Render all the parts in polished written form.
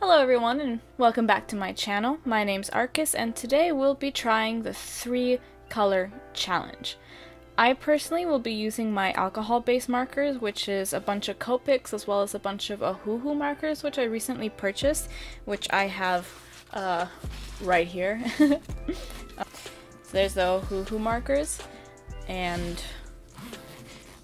Hello everyone and welcome back to my channel. My name's Arcus and today we'll be trying the 3-color challenge. I personally will be using my alcohol-based markers, which is a bunch of Copics as well as a bunch of Ohuhu markers, which I recently purchased, which I have right here. So there's the Ohuhu markers, and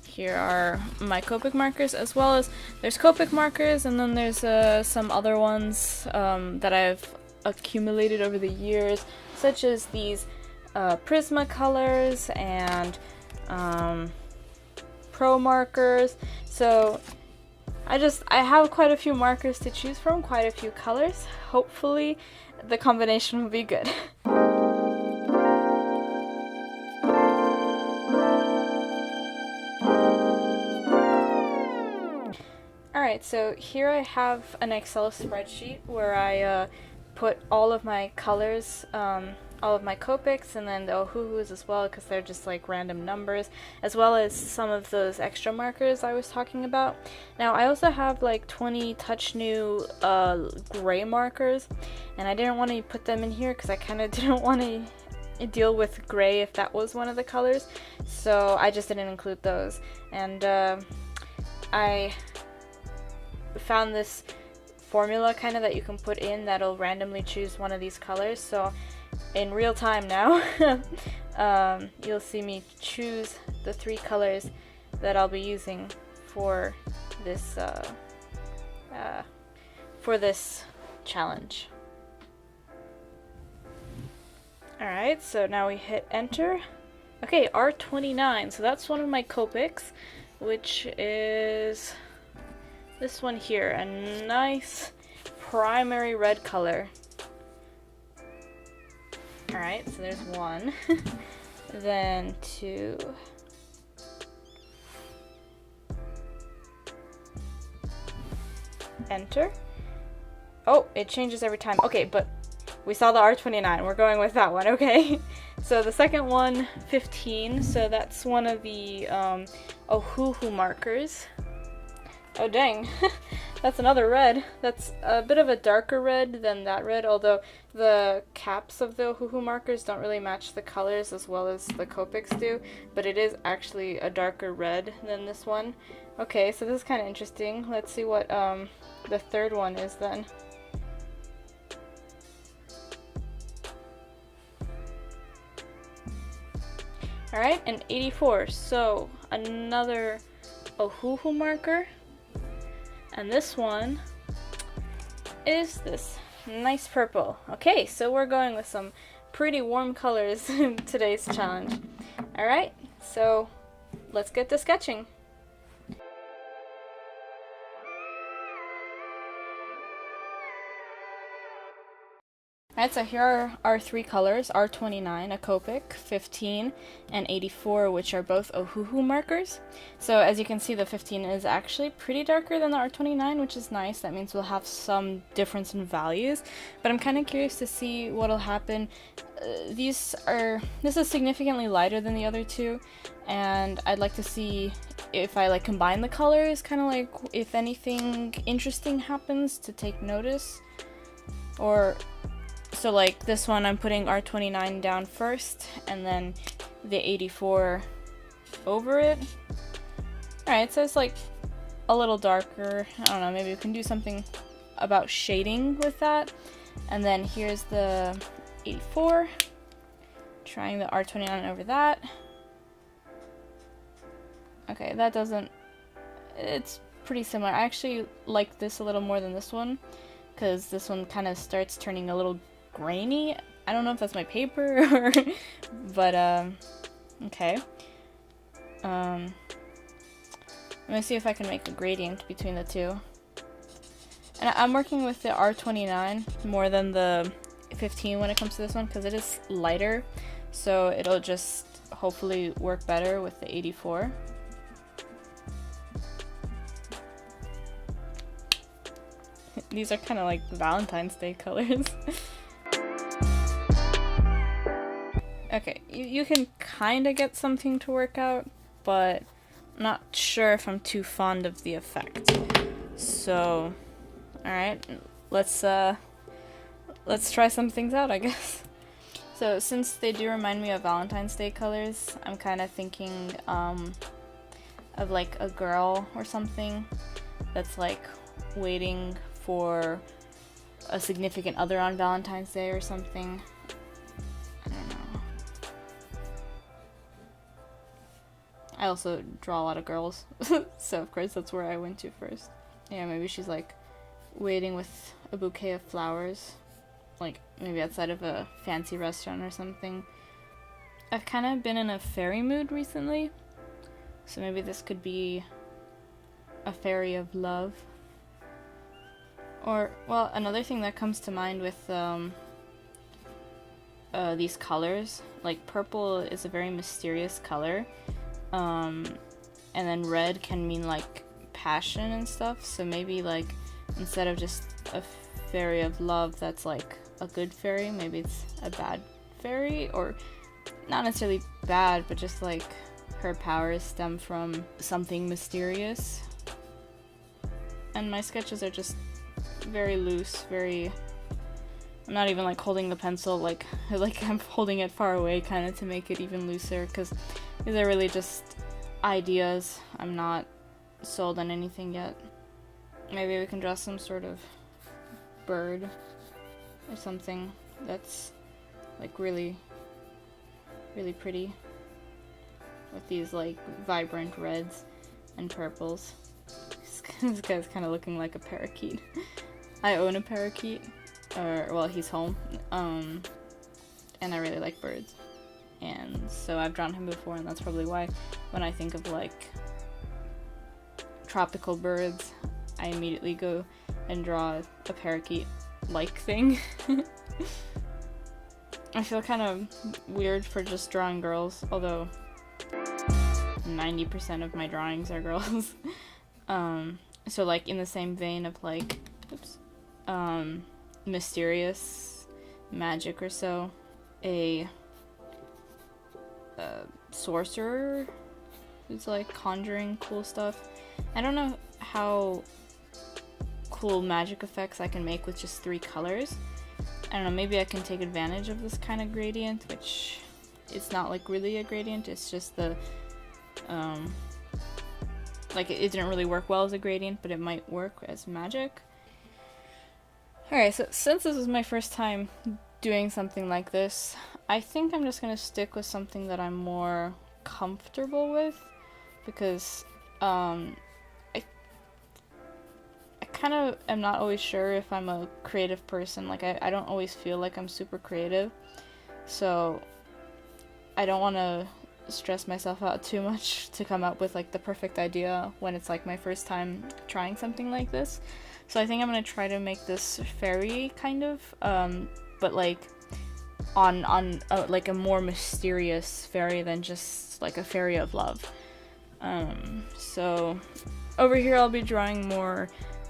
here are my Copic markers, as well as there's Copic markers, and then there's some other ones that I've accumulated over the years, such as these Prismacolors and Pro markers. So I have quite a few markers to choose from, quite a few colors. Hopefully the combination will be good. Alright, so here I have an Excel spreadsheet where I put all of my colors, all of my Copics, and then the Ohuhus as well, because they're just like random numbers, as well as some of those extra markers I was talking about. Now I also have like 20 touch new gray markers, and I didn't want to put them in here because I kind of didn't want to deal with gray if that was one of the colors, so I just didn't include those. And I found this formula kind of that you can put in that'll randomly choose one of these colors. So in real time now, you'll see me choose the 3 colors that I'll be using for this challenge. Alright, so now we hit enter. Okay, R29, so that's one of my Copics, which is this one here, a nice primary red color. Alright, so there's 1. Then 2. Enter. Oh, it changes every time. Okay, but we saw the R29. We're going with that one, okay? So the second one, 15. So that's one of the Ohuhu markers. Oh dang, that's another red. That's a bit of a darker red than that red, although the caps of the Ohuhu markers don't really match the colors as well as the Copics do, but it is actually a darker red than this one. Okay, so this is kind of interesting. Let's see what the third one is then. Alright, an 84, so another Ohuhu marker. And this one is this nice purple. Okay, so we're going with some pretty warm colors in today's challenge. Alright, so let's get to sketching. Alright, so here are our 3 colors, R29, a Copic, 15, and 84, which are both Ohuhu markers. So as you can see, the 15 is actually pretty darker than the R29, which is nice. That means we'll have some difference in values, but I'm kind of curious to see what'll happen. This is significantly lighter than the other 2, and I'd like to see if I like combine the colors, kind of like if anything interesting happens to take notice. Or so like this one, I'm putting R29 down first, and then the 84 over it. Alright, so it's like a little darker. I don't know, maybe we can do something about shading with that. And then here's the 84, trying the R29 over that. Okay, that doesn't, it's pretty similar. I actually like this a little more than this one, because this one kind of starts turning a little grainy. I don't know if that's my paper or but okay. Let me see if I can make a gradient between the 2. And I'm working with the R29 more than the 15 when it comes to this one, because it is lighter, so it'll just hopefully work better with the 84. These are kind of like Valentine's Day colors. Okay, you can kind of get something to work out, but I'm not sure if I'm too fond of the effect. So, alright, let's try some things out, I guess. So since they do remind me of Valentine's Day colors, I'm kind of thinking of like a girl or something that's like waiting for a significant other on Valentine's Day or something. I don't know. I also draw a lot of girls, so of course that's where I went to first. Yeah, maybe she's like waiting with a bouquet of flowers, like maybe outside of a fancy restaurant or something. I've kind of been in a fairy mood recently, so maybe this could be a fairy of love. Or, well, another thing that comes to mind with these colors, like purple is a very mysterious color, and then red can mean like passion and stuff, so maybe like instead of just a fairy of love that's like a good fairy, maybe it's a bad fairy, or not necessarily bad, but just like her powers stem from something mysterious. And my sketches are just very loose, very... I'm not even like holding the pencil, like I'm holding it far away kind of to make it even looser, because these are really just ideas. I'm not sold on anything yet. Maybe we can draw some sort of bird or something that's like really pretty with these like vibrant reds and purples. This guy's kind of looking like a parakeet. I own a parakeet, or well, he's home, and I really like birds, and so I've drawn him before, and that's probably why when I think of like tropical birds, I immediately go and draw a parakeet-like thing. I feel kind of weird for just drawing girls, although 90% of my drawings are girls. So like in the same vein of like, mysterious magic or so, a sorcerer who's like conjuring cool stuff. I don't know how cool magic effects I can make with just 3 colors. I don't know, maybe I can take advantage of this kind of gradient, which it's not like really a gradient, it's just the like it didn't really work well as a gradient, but it might work as magic. Alright, so since this is my first time doing something like this, I think I'm just gonna stick with something that I'm more comfortable with, because I kind of am not always sure if I'm a creative person. Like I don't always feel like I'm super creative, so I don't want to stress myself out too much to come up with like the perfect idea when it's like my first time trying something like this. So I think I'm gonna try to make this fairy kind of, but like on like a more mysterious fairy than just like a fairy of love. So over here I'll be drawing more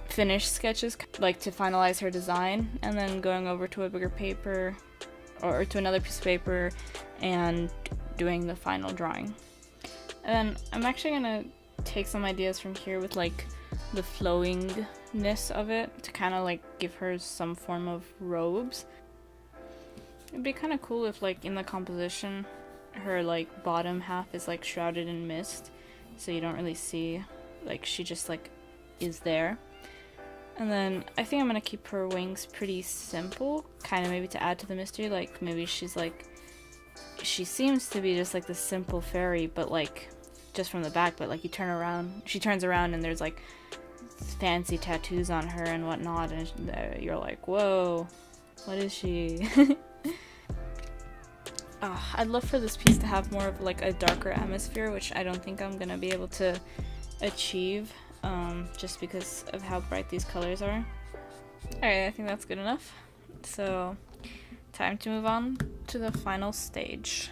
finished sketches, like to finalize her design, and then going over to a bigger paper or to another piece of paper and doing the final drawing. And then I'm actually gonna take some ideas from here with like the flowingness of it to kind of like give her some form of robes. It'd be kind of cool if like in the composition her like bottom half is like shrouded in mist, so you don't really see, like she just like is there. And then I think I'm gonna keep her wings pretty simple, kind of maybe to add to the mystery. Like maybe she's like, she seems to be just like the simple fairy, but like just from the back, but like you turn around, she turns around and there's like fancy tattoos on her and whatnot, and you're like, whoa, what is she? I'd love for this piece to have more of like a darker atmosphere, which I don't think I'm gonna be able to achieve, just because of how bright these colors are. Alright, I think that's good enough. So, time to move on to the final stage.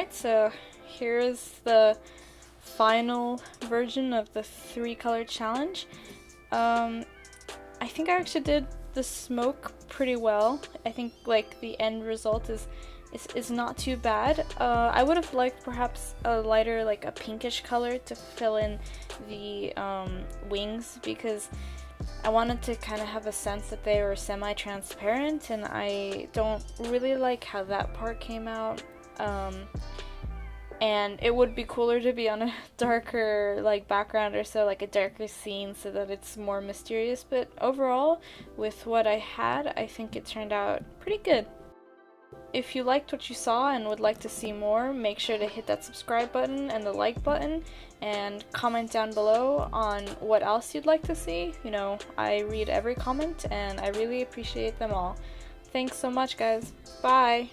Alright, so here is the final version of the 3-color challenge. I think I actually did the smoke pretty well. I think like the end result is not too bad. I would have liked perhaps a lighter, like a pinkish color to fill in the wings, because I wanted to kind of have a sense that they were semi-transparent, and I don't really like how that part came out. And it would be cooler to be on a darker like background or so, like a darker scene, so that it's more mysterious. But overall, with what I had, I think it turned out pretty good. If you liked what you saw and would like to see more, make sure to hit that subscribe button and the like button, and comment down below on what else you'd like to see. You know, I read every comment and I really appreciate them all. Thanks so much, guys. Bye!